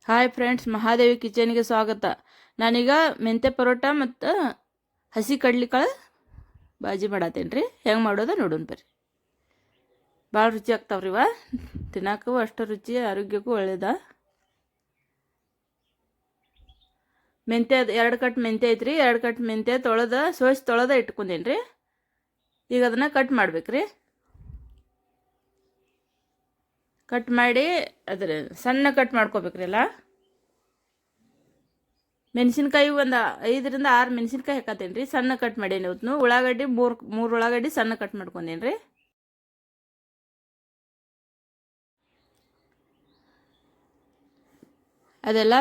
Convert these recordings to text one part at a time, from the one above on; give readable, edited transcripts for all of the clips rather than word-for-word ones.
Hi friends, Mahadevi ಕಿಚನ್ಗೆ ಸ್ವಾಗತ. ನಾನೀಗ ಮೆಂತ್ಯ ಪರೋಟ ಮತ್ತು ಹಸಿ ಕಡ್ಲಿಕಾಳು ಬಾಜಿ ಮಾಡತ್ತೇನೆ ರೀ. ಹೆಂಗೆ ಮಾಡೋದು ನೋಡೋಣ ಬರ್ರಿ. ಭಾಳ ರುಚಿ ಆಗ್ತಾವ್ರಿ ಇವ. ತಿನ್ನಕ್ಕೂ ಅಷ್ಟು ರುಚಿ, ಆರೋಗ್ಯಕ್ಕೂ ಒಳ್ಳೇದ. ಮೆಂತ್ಯ 2 ಕಟ್ ಮೆಂತ್ಯ ಐತ್ರಿ. 2 ಕಟ್ ಮೆಂತ್ಯ ತೊಳೆದ ಇಟ್ಕೊಂಡೇನಿ ರೀ. ಈಗ ಅದನ್ನು ಕಟ್ ಮಾಡ್ಬೇಕ್ರಿ. ಕಟ್ ಮಾಡಿ ಸಣ್ಣ ಕಟ್ ಮಾಡ್ಕೋಬೇಕ್ರಿ ಎಲ್ಲ. ಮೆಣಸಿನ್ಕಾಯಿ ಒಂದು 5ರಿಂದ 6 ಮೆಣಸಿನ್ಕಾಯಿ ಹಾಕತ್ತೇನೆ ರೀ. ಸಣ್ಣ ಕಟ್ ಮಾಡೇನಿ. ಇವತ್ತು ಉಳ್ಳಾಗಡ್ಡಿ ಮೂರು ಉಳ್ಳಾಗಡ್ಡಿ ಸಣ್ಣ ಕಟ್ ಮಾಡ್ಕೊಂಡೇನಿ ರೀ. ಅದೆಲ್ಲ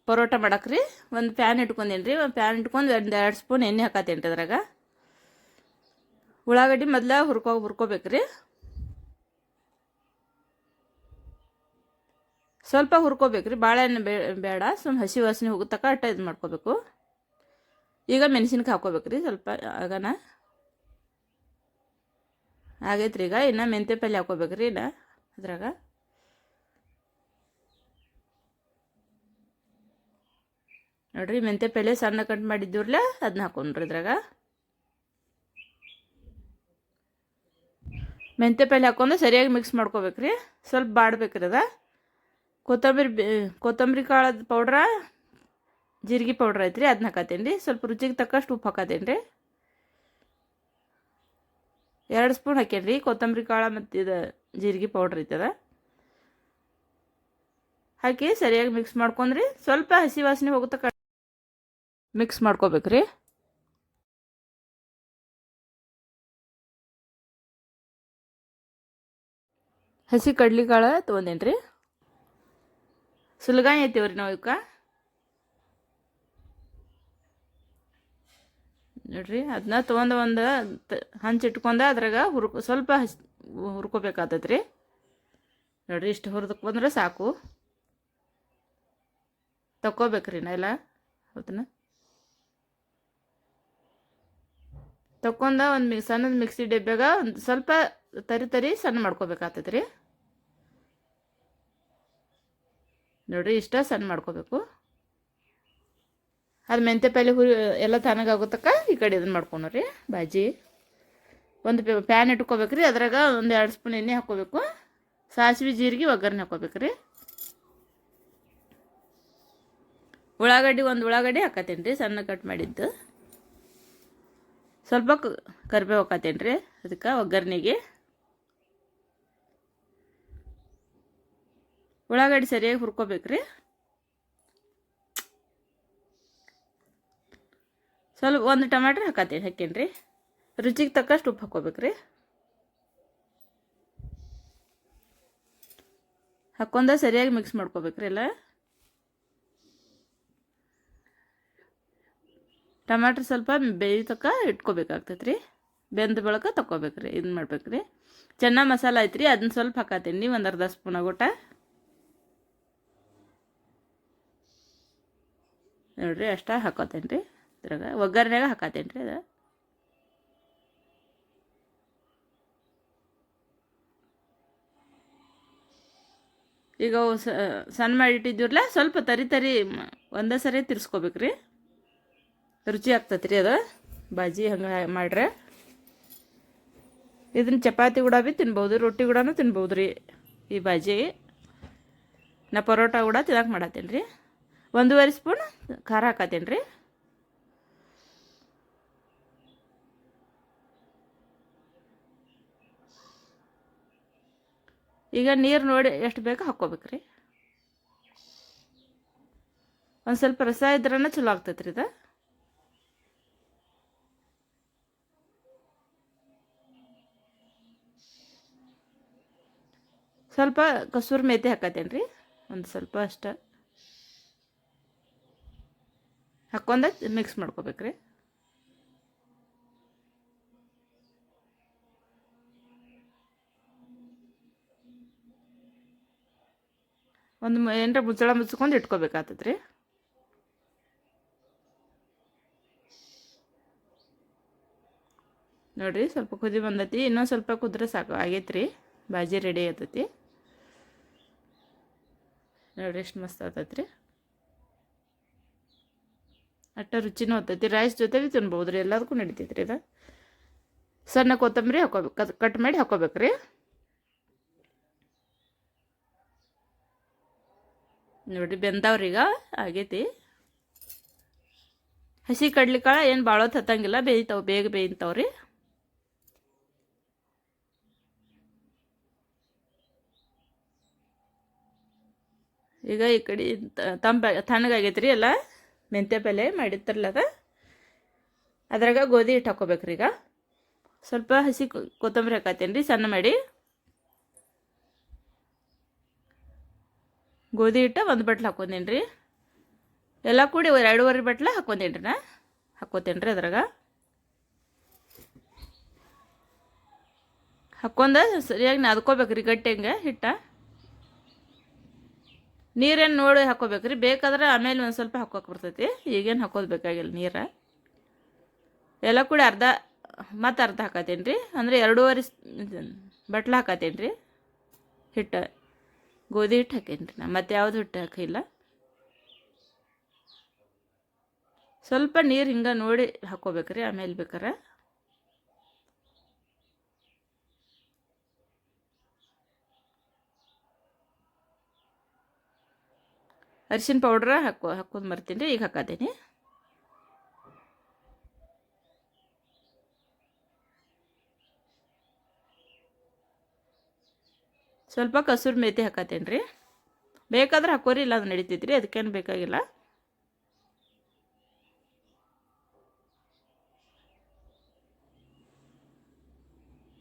ಪರೋಟ ಮಾಡಕ್ರಿ ಒಂದು ಪ್ಯಾನ್ ಇಟ್ಕೊಂಡೇನಿ ರೀ. ಒಂದು ಪ್ಯಾನ್ ಇಟ್ಕೊಂಡು 2 ಸ್ಪೂನ್ ಎಣ್ಣೆ ಹಾಕತ್ತೇನೆ ರೀ. ಅದ್ರಾಗ ಉಳ್ಳಾಗಡ್ಡಿ ಮೊದಲ ಹುರ್ಕೋಬೇಕ್ರಿ. ಸ್ವಲ್ಪ ಹುರ್ಕೋಬೇಕ್ರಿ, ಭಾಳ ಎಣ್ಣೆ ಬೇಡ. ಸುಮ್ಮ ಹಸಿ ವಾಸನೆ ಹೋಗುತ್ತಕ ಅಟ್ಟ ಇದು ಮಾಡ್ಕೋಬೇಕು. ಈಗ ಮೆಣಸಿನ್ಕಾಯಿ ಹಾಕೋಬೇಕ್ರಿ ಸ್ವಲ್ಪ. ಆಗನ ಆಗೈತ್ರಿ. ಈಗ ಇನ್ನು ಮೆಂತ್ಯ ಪಲ್ಯ ಹಾಕೋಬೇಕ್ರಿ. ಇನ್ನು ಅದ್ರಾಗ ನೋಡ್ರಿ, ಮೆಂತ್ಯ ಪಲ್ಯ ಸಣ್ಣ ಕಟ್ ಮಾಡಿದ್ದೀವ್ರಲ್ಲ, ಅದನ್ನ ಹಾಕೊಂಡ್ರಿ. ಇದ್ರಾಗ ಮೆಂತ್ಯ ಪಲ್ಯ ಹಾಕೊಂಡು ಸರಿಯಾಗಿ ಮಿಕ್ಸ್ ಮಾಡ್ಕೋಬೇಕ್ರಿ. ಸ್ವಲ್ಪ ಬಾಡ್ಬೇಕ್ರಿ ಅದ. ಕೊತ್ತಂಬರಿ ಕಾಳದ ಪೌಡ್ರ, ಜೀರಿಗೆ ಪೌಡ್ರ್ ಐತ್ರಿ, ಅದನ್ನ ಹಾಕತ್ತೇನೆ ರೀ. ಸ್ವಲ್ಪ ರುಚಿಗೆ ತಕ್ಕಷ್ಟು ಉಪ್ಪು ಹಾಕತ್ತೇನೆ ರೀ. 2 ಸ್ಪೂನ್ ಹಾಕೇನಿ ರೀ ಕೊತ್ತಂಬರಿ ಕಾಳು ಮತ್ತು ಇದು ಜೀರಿಗೆ ಪೌಡ್ರ್ ಐತದ. ಹಾಕಿ ಸರಿಯಾಗಿ ಮಿಕ್ಸ್ ಮಾಡ್ಕೊಂಡ್ರಿ. ಸ್ವಲ್ಪ ಹಸಿ ವಾಸನೆ ಹೋಗುತ್ತ ಮಿಕ್ಸ್ ಮಾಡ್ಕೋಬೇಕ್ರಿ. ಹಸಿ ಕಡ್ಲಿಕಾಳು ತೊಗೊಂಡೇನಿ ರೀ. ಸುಲ್ಗಾಯಿ ಐತಿವ್ರಿ ನಾವು ಇವಕ್ಕೆ. ನೋಡ್ರಿ, ಅದನ್ನ ತೊಗೊಂಡು ಒಂದು ಹಂಚಿಟ್ಕೊಂಡ ಅದ್ರಾಗ ಸ್ವಲ್ಪ ಹುರ್ಕೋಬೇಕಾಗ್ತೈತೆ ರೀ. ನೋಡ್ರಿ, ಇಷ್ಟು ಹುರಿದ್ಕೊಂಡ್ರೆ ಸಾಕು. ತಕ್ಕೋಬೇಕ್ರಿ ನಾ ಎಲ್ಲ ಅದನ್ನ ತಕ್ಕೊಂಡ ಒಂದು ಸಣ್ಣದ ಮಿಕ್ಸಿ ಡಬ್ಬ್ಯಾಗ ಒಂದು ಸ್ವಲ್ಪ ತರಿ ಸಣ್ಣ ಮಾಡ್ಕೋಬೇಕಾಗ್ತೈತೆ ರೀ. ನೋಡ್ರಿ, ಇಷ್ಟ ಸಣ್ಣ ಮಾಡ್ಕೋಬೇಕು. ಅದು ಮೆಂತ್ಯ ಪಲ್ಯ ಎಲ್ಲ ತಣ್ಣಗಾಗೋತಕ್ಕ ಈ ಕಡೆ ಇದನ್ನು ಮಾಡ್ಕೊಳ್ರಿ ಬಾಜಿ. ಒಂದು ಪ್ಯಾನ್ ಇಟ್ಕೋಬೇಕ್ರಿ. ಅದ್ರಾಗ ಒಂದು 2 ಸ್ಪೂನ್ ಎಣ್ಣೆ ಹಾಕ್ಕೋಬೇಕು. ಸಾಸಿವೆ ಜೀರಿಗೆ ಒಗ್ಗರಣೆ ಹಾಕ್ಕೋಬೇಕ್ರಿ. ಒಂದು ಉಳ್ಳಾಗಡ್ಡಿ ಹಾಕತ್ತೇನೆ ರೀ, ಸಣ್ಣ ಕಟ್ ಮಾಡಿದ್ದು. ಸ್ವಲ್ಪ ಕರಿಬೇವು ಹಾಕತ್ತೇನೆ ರೀ ಅದಕ್ಕೆ ಒಗ್ಗರಣೆಗೆ. ಉಳ್ಳಾಗಡ್ಡಿ ಸರಿಯಾಗಿ ಹುರ್ಕೋಬೇಕ್ರಿ. ಸ್ವಲ್ಪ ಒಂದು ಟಮಾಟ್ರ್ ಹಾಕೇನಿ ರೀ. ರುಚಿಗೆ ತಕ್ಕಷ್ಟು ಉಪ್ಪು ಹಾಕ್ಕೋಬೇಕ್ರಿ. ಹಾಕ್ಕೊಂಡ ಸರಿಯಾಗಿ ಮಿಕ್ಸ್ ಮಾಡ್ಕೋಬೇಕ್ರಿ ಎಲ್ಲ. ಟಮಾಟ್ರ್ ಸ್ವಲ್ಪ ಬೇಯ್ತಕ್ಕ ಇಟ್ಕೋಬೇಕಾಗ್ತೈತೆ ರೀ. ಬೆಂದ ಬಳಕ ತಕ್ಕೋಬೇಕ್ರಿ. ಇದನ್ನ ಮಾಡ್ಬೇಕ್ರಿ. ಚೆನ್ನ ಮಸಾಲ ಐತ್ರಿ, ಅದನ್ನ ಸ್ವಲ್ಪ ಹಾಕತ್ತೇನಿ, ಒಂದು ಅರ್ಧ ಸ್ಪೂನ್ ಆಗೋಟ. ನೋಡ್ರಿ, ಅಷ್ಟ ಹಾಕೋತೇನೆ ರೀ. ಇದ್ರಾಗ ಒಗ್ಗರಣೆಗ ಹಾಕತ್ತೇನೆ ರೀ. ಅದು ಈಗ ಸಣ್ಣ ಮಾಡಿಟ್ಟಿದ್ದೀವ್ರಲ್ಲ, ಸ್ವಲ್ಪ ತರಿ ಒಂದೇ ಸರಿ ತಿರ್ಸ್ಕೋಬೇಕ್ರಿ. ರುಚಿ ಆಗ್ತೈತೆ ರೀ ಅದು ಬಾಜಿ. ಹಂಗೆ ಮಾಡ್ರೆ ಇದನ್ನ ಚಪಾತಿ ಕೂಡ ಭೀ ತಿನ್ಬೋದು, ರೊಟ್ಟಿ ಕೂಡನೂ ತಿನ್ಬೋದು ರೀ ಈ ಬಾಜಿ. ನಾ ಪರೋಟ ಕೂಡ ತಿನ್ನಕ್ಕೆ ಮಾಡತ್ತೇನೆ ರೀ. 1.5 ಸ್ಪೂನ್ ಖಾರ ಹಾಕತ್ತೇನೆ ರೀ. ಈಗ ನೀರು ನೋಡಿ ಎಷ್ಟು ಬೇಕು ಹಾಕ್ಕೋಬೇಕ್ರಿ. ಒಂದು ಸ್ವಲ್ಪ ರಸ ಇದ್ರನ್ನ ಚಲೋ ಆಗ್ತೈತೆ ರೀ ಇದು. ಸ್ವಲ್ಪ ಕಸೂರಿ ಮೇಥಿ ಹಾಕತ್ತೇನೆ ರೀ, ಒಂದು ಸ್ವಲ್ಪ ಅಷ್ಟ ಹಾಕ್ಕೊಂಡ ಮಿಕ್ಸ್ ಮಾಡ್ಕೋಬೇಕ್ರಿ. ಒಂದು ಏನರ ಮುಚ್ಚಳ ಮುಚ್ಕೊಂಡು ಇಟ್ಕೋಬೇಕಾಗ್ತದೆ ರೀ. ನೋಡಿರಿ, ಸ್ವಲ್ಪ ಕುದಿ ಬಂದೈತಿ. ಇನ್ನೊಂದು ಸ್ವಲ್ಪ ಕುದ್ರೆ ಸಾಕು, ಆಗೈತೆ ರೀ. ಬಾಜಿ ರೆಡಿ ಆಗ್ತೈತಿ. ನೋಡಿರಿ ಎಷ್ಟು ಮಸ್ತ್ ಆಗ್ತೈತೆ ರೀ. ಅಟ್ಟ ರುಚಿನೂ ಆಗ್ತೈತಿ. ರೈಸ್ ಜೊತೆ ತಿನ್ಬೋದು ರೀ, ಎಲ್ಲದಕ್ಕೂ ನಡಿತೈತೆ ರೀ ಇದು. ಸಣ್ಣ ಕೊತ್ತಂಬರಿ ಹಾಕೋಬೇಕು, ಕಟ್ ಮಾಡಿ ಹಾಕೋಬೇಕು ರೀ. ನೋಡಿರಿ ಬೆಂದವ್ರೀಗ ಆಗೈತಿ. ಹಸಿ ಕಡ್ಲಿಕಾಳು ಏನು ಭಾಳ ಹೊತ್ತು ಹತ್ತಂಗಿಲ್ಲ, ಬೇಯ್ತಾವೆ, ಬೇಗ ಬೇಯ್ತಾವ್ರಿ. ಈಗ ಈ ಕಡೆ ತಣ್ಣಗಾಗೈತೆ ರೀ ಎಲ್ಲ. ಮೆಂತ್ಯ ಪಲ್ಯ ಮಾಡಿರ್ತಾರಲ್ಲ ಅದ್ರಾಗ ಗೋಧಿ ಹಿಟ್ಟು ಹಾಕೋಬೇಕ್ರಿ. ಈಗ ಸ್ವಲ್ಪ ಹಸಿ ಕೊತ್ತಂಬರಿ ಹಾಕತ್ತೇನೆ ರೀ ಸಣ್ಣ ಮಾಡಿ. ಗೋಧಿ ಹಿಟ್ಟು ಒಂದು ಬಟ್ಲು ಹಾಕೊಂಡೇನಿ ರೀ. ಎಲ್ಲ ಕೂಡಿ 2.5 ಬಟ್ಲ ಹಾಕೊಂಡೇನಿ ರೀ. ಹಾಕೋತೇನೆ ರೀ ಅದ್ರಾಗ. ಹಾಕ್ಕೊಂಡು ಸರಿಯಾಗಿ ನಾದ್ಕೋಬೇಕ್ರಿ ಗಟ್ಟಿಂಗೆ ಹಿಟ್ಟ. ನೀರೇನು ನೋಡಿ ಹಾಕೋಬೇಕ್ರಿ, ಬೇಕಾದ್ರೆ ಆಮೇಲೆ ಒಂದು ಸ್ವಲ್ಪ ಹಾಕೋಕೆ ಬರ್ತೈತಿ. ಈಗೇನು ಹಾಕೋದು ಬೇಕಾಗಿಲ್ಲ ನೀರು. ಎಲ್ಲ ಕೂಡ ಅರ್ಧ ಹಾಕತ್ತೇನೆ ರೀ. ಅಂದರೆ 2.5 ಬಟ್ಲ ಹಾಕತ್ತೇನೆ ರೀ ಹಿಟ್ಟು. ಗೋಧಿ ಹಿಟ್ಟು ಹಾಕೇನಿ ರೀ. ನಾ ಮತ್ತು ಯಾವುದು ಹಿಟ್ಟು ಹಾಕಿಲ್ಲ. ಸ್ವಲ್ಪ ನೀರು ಹಿಂಗೆ ನೋಡಿ ಹಾಕೋಬೇಕ್ರಿ ಆಮೇಲೆ ಬೇಕಾರೆ. ಅರಿಶಿನ ಪೌಡ್ರ ಹಾಕೋದು ಮರ್ತೀನಿ ರೀ. ಈಗ ಹಾಕತ್ತೀನಿ. ಸ್ವಲ್ಪ ಕಸೂರಿ ಮೇಥಿ ಹಾಕತ್ತೇನೆ ರೀ. ಬೇಕಾದ್ರೆ ಹಾಕೋರಿ, ಇಲ್ಲ ಅದು ನಡಿತೈತಿ ರೀ, ಅದಕ್ಕೇನು ಬೇಕಾಗಿಲ್ಲ.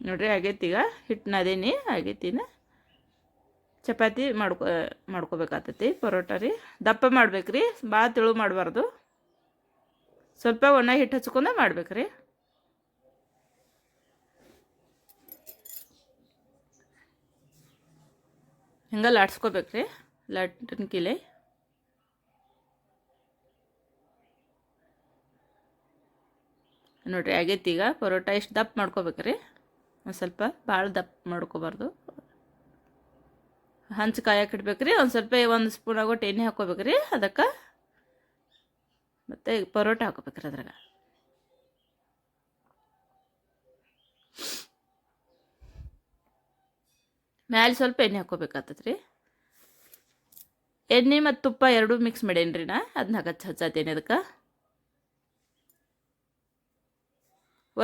ನೋಡ್ರಿ ಆಗೈತಿ. ಈಗ ಹಿಟ್ಟು ನಾದೇನಿ ಆಗೈತಿನ. ಚಪಾತಿ ಮಾಡ್ಕೋಬೇಕಾಗ್ತೈತಿ. ಪರೋಟ ರೀ ದಪ್ಪ ಮಾಡ್ಬೇಕ್ರಿ, ಭಾಳ ತೆಳು ಮಾಡಬಾರ್ದು. ಸ್ವಲ್ಪ ಒಣ ಹಿಟ್ಟು ಹಚ್ಕೊಂಡು ಮಾಡ್ಬೇಕ್ರಿ. ಹಿಂಗೆ ಲಾಡ್ಸ್ಕೋಬೇಕ್ರಿ, ಲಾಟಿನ ಕಿಲೆ. ನೋಡ್ರಿ ಆಗೈತಿ. ಈಗ ಪರೋಟ ಎಷ್ಟು ದಪ್ಪ ಮಾಡ್ಕೋಬೇಕ್ರಿ, ಒಂದು ಸ್ವಲ್ಪ ಭಾಳ ದಪ್ಪ ಮಾಡ್ಕೋಬಾರ್ದು. ಹಂಚು ಕಾಯಕ್ಕೆ ಇಡ್ಬೇಕ್ರಿ. ಒಂದು ಸ್ವಲ್ಪ 1 ಸ್ಪೂನ್ ಆಗೋಟ್ಟು ಎಣ್ಣೆ ಹಾಕೋಬೇಕ್ರಿ ಅದಕ್ಕೆ. ಮತ್ತು ಪರೋಟ ಹಾಕೋಬೇಕ್ರಿ ಅದ್ರಾಗ. ಮ್ಯಾಲೆ ಸ್ವಲ್ಪ ಎಣ್ಣೆ ಹಾಕೋಬೇಕಾಗ್ತದ್ರಿ. ಎಣ್ಣೆ ಮತ್ತು ತುಪ್ಪ ಎರಡೂ ಮಿಕ್ಸ್ ಮಾಡೇನಿ ರೀ. ನಾ ಅದನ್ನ ಹಚ್ಚತ್ತೇನೆ ಅದಕ್ಕೆ.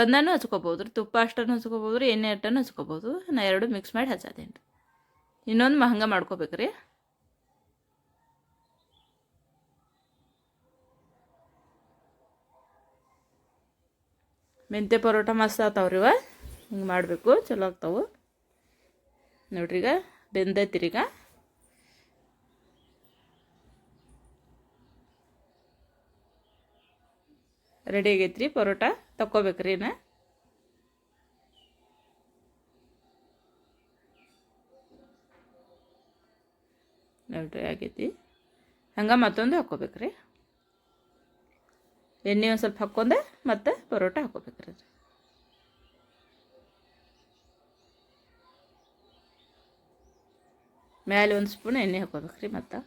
ಒಂದನ್ನು ಹಚ್ಕೋಬೋದು ರೀ, ತುಪ್ಪ ಅಷ್ಟನ್ನು ಹಚ್ಕೋಬೋದು ರೀ, ಎಣ್ಣೆ ಅಷ್ಟನ್ನು ಹಚ್ಕೋಬೋದು. ನಾ ಎರಡು ಮಿಕ್ಸ್ ಮಾಡಿ ಹಚ್ಚತ್ತೇನೆ ರೀ. ಇನ್ನೊಂದು ಹಂಗೆ ಮಾಡ್ಕೋಬೇಕ್ರಿ. ಮೆಂತ್ಯ ಪರೋಟ ಮಸ್ತ್ ಆಗ್ತಾವ್ರಿ ಇವ. ಹಿಂಗೆ ಮಾಡಬೇಕು, ಚಲೋ ಆಗ್ತಾವೆ ನೋಡ್ರಿ. ಈಗ ಬೆಂದೈತಿರಿ. ಈಗ ರೆಡಿ ಆಗೈತ್ರಿ ಪರೋಟ. ತಕ್ಕೋಬೇಕ್ರಿ. ನೋಡ್ರಿ ಆಗೈತಿ. ಹಂಗೆ ಮತ್ತೊಂದು ಹಾಕ್ಕೋಬೇಕ್ರಿ. ಎಣ್ಣೆ ಒಂದು ಸ್ವಲ್ಪ ಹಾಕ್ಕೊಂಡೆ ಮತ್ತೆ ಪರೋಟ ಹಾಕ್ಕೋಬೇಕ್ರಿ. ಮೇಲೆ 1 ಸ್ಪೂನ್ ಎಣ್ಣೆ ಹಾಕ್ಕೋಬೇಕ್ರಿ. ಮತ್ತು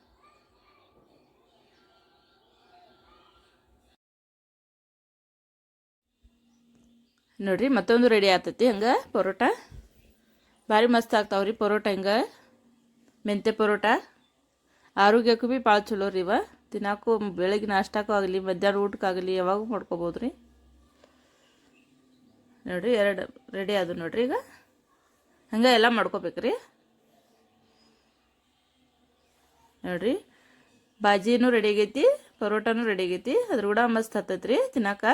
ನೋಡ್ರಿ ಮತ್ತೊಂದು ರೆಡಿ ಆಗ್ತೈತಿ. ಹಂಗೆ ಪರೋಟ ಭಾರಿ ಮಸ್ತ್ ಆಗ್ತಾವ್ರಿ ಪರೋಟ. ಹಿಂಗೆ ಮೆಂತ್ಯ ಪರೋಟ ಆರೋಗ್ಯಕ್ಕೂ ಭೀ ಭಾಳ ಚಲೋ ರೀ. ಇವ ತಿನ್ನಾಕು ಬೆಳಗ್ಗೆ ನಾಷ್ಟಕ್ಕೂ ಆಗಲಿ, ಮಧ್ಯಾಹ್ನ ಊಟಕ್ಕಾಗಲಿ, ಯಾವಾಗೂ ಮಾಡ್ಕೋಬೋದು ರೀ. ನೋಡಿರಿ 2 ರೆಡಿ ಆದವು ನೋಡ್ರಿ. ಈಗ ಹಂಗೆ ಎಲ್ಲ ಮಾಡ್ಕೋಬೇಕ್ರಿ. ನೋಡಿರಿ ಬಾಜಿನೂ ರೆಡಿ ಆಗೈತಿ, ಪರೋಟನೂ ರೆಡಿ ಆಗೈತಿ. ಅದ್ರ ಕೂಡ ಮಸ್ತ್ ಹತ್ತೈತ್ರಿ ತಿನ್ನಾಕ.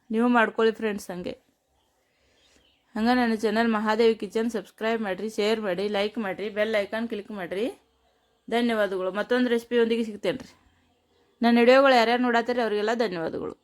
ನೀವು ಮಾಡ್ಕೊಳ್ಳಿ ಫ್ರೆಂಡ್ಸ್. ಹಂಗೆ ನನ್ನ ಚಾನಲ್ ಮಹಾದೇವಿ ಕಿಚನ್ ಸಬ್ಸ್ಕ್ರೈಬ್ ಮಾಡಿರಿ, ಶೇರ್ ಮಾಡಿ, ಲೈಕ್ ಮಾಡಿರಿ, ಬೆಲ್ ಐಕಾನ್ ಕ್ಲಿಕ್ ಮಾಡಿರಿ. ಧನ್ಯವಾದಗಳು. ಮತ್ತೊಂದು ರೆಸಿಪಿಯೊಂದಿಗೆ ಸಿಗ್ತೇನೆ ರೀ. ನನ್ನ ವಿಡಿಯೋಗಳು ಯಾರ್ಯಾರು ನೋಡತ್ತೀರಿ ಅವರಿಗೆಲ್ಲ ಧನ್ಯವಾದಗಳು.